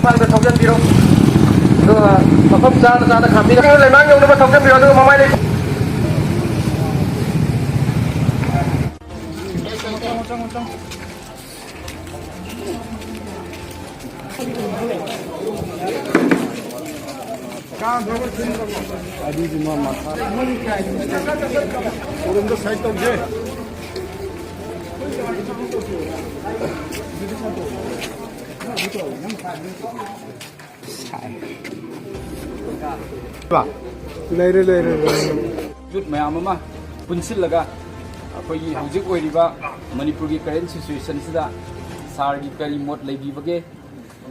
ꯏꯝꯐꯥꯜꯗ ꯊꯧꯖꯟꯕꯤꯔꯣ ꯑꯗꯨꯒ ꯃꯐꯝ ꯆꯥꯅ ꯆꯥꯅ ꯈꯥꯝꯕꯤꯔꯣ ꯂꯩꯃꯥꯡ ꯌꯧꯅꯕ ꯊꯧꯖꯟꯕꯤꯔꯣ ꯑꯗꯨꯒ ꯃꯃꯥꯏ ꯂꯩ ꯑꯗꯨꯗꯤ ꯃꯥ ꯃꯊꯥ ꯑꯣꯔꯝꯗ ꯁꯥꯏꯠ ꯇꯧꯖꯦ ꯂꯩꯔꯦ ꯌꯨꯠ ꯃꯌꯥꯝ ꯑꯃ ꯄꯨꯟꯁꯤꯜꯂꯒ ꯑꯩꯈꯣꯏꯒꯤ ꯍꯧꯖꯤꯛ ꯑꯣꯏꯔꯤꯕ ꯃꯅꯤꯄꯨꯔꯒꯤ ꯀꯔꯦꯟ ꯁꯤꯆꯨꯋꯦꯁꯟꯁꯤꯗ ꯁꯥꯔꯒꯤ ꯀꯔꯤ ꯃꯣꯠ ꯂꯩꯕꯤꯕꯒꯦ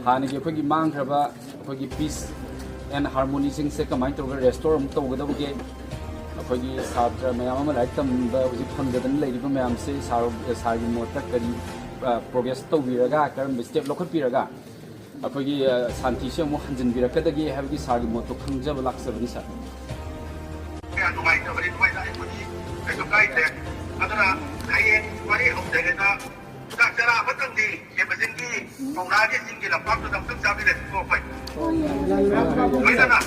ꯍꯥꯟꯅꯒꯤ ꯑꯩꯈꯣꯏꯒꯤ ꯃꯥꯡꯈ꯭ꯔꯕ ꯑꯩꯈꯣꯏꯒꯤ ꯄꯤꯁ एंड हारमोनीसिंगसे कमाई तौर रेस्टोर तौगदबगे अखोगी छात्र मैम लाइक तमब हजिक फंगदन लेरिबा मैम से सारगी मोट करी प्रोग्रेस तौबीरगा करम स्टेप लौखटपीरगा अखोगी शांति से अमु हंजनबीरकदगी हाबगी सारगी मोट तो खंगजब लाक्सबनी sir Dakara batang di kebesingi pengrajin tinggi lapak tu dapat cabai dan kopi. Baiklah.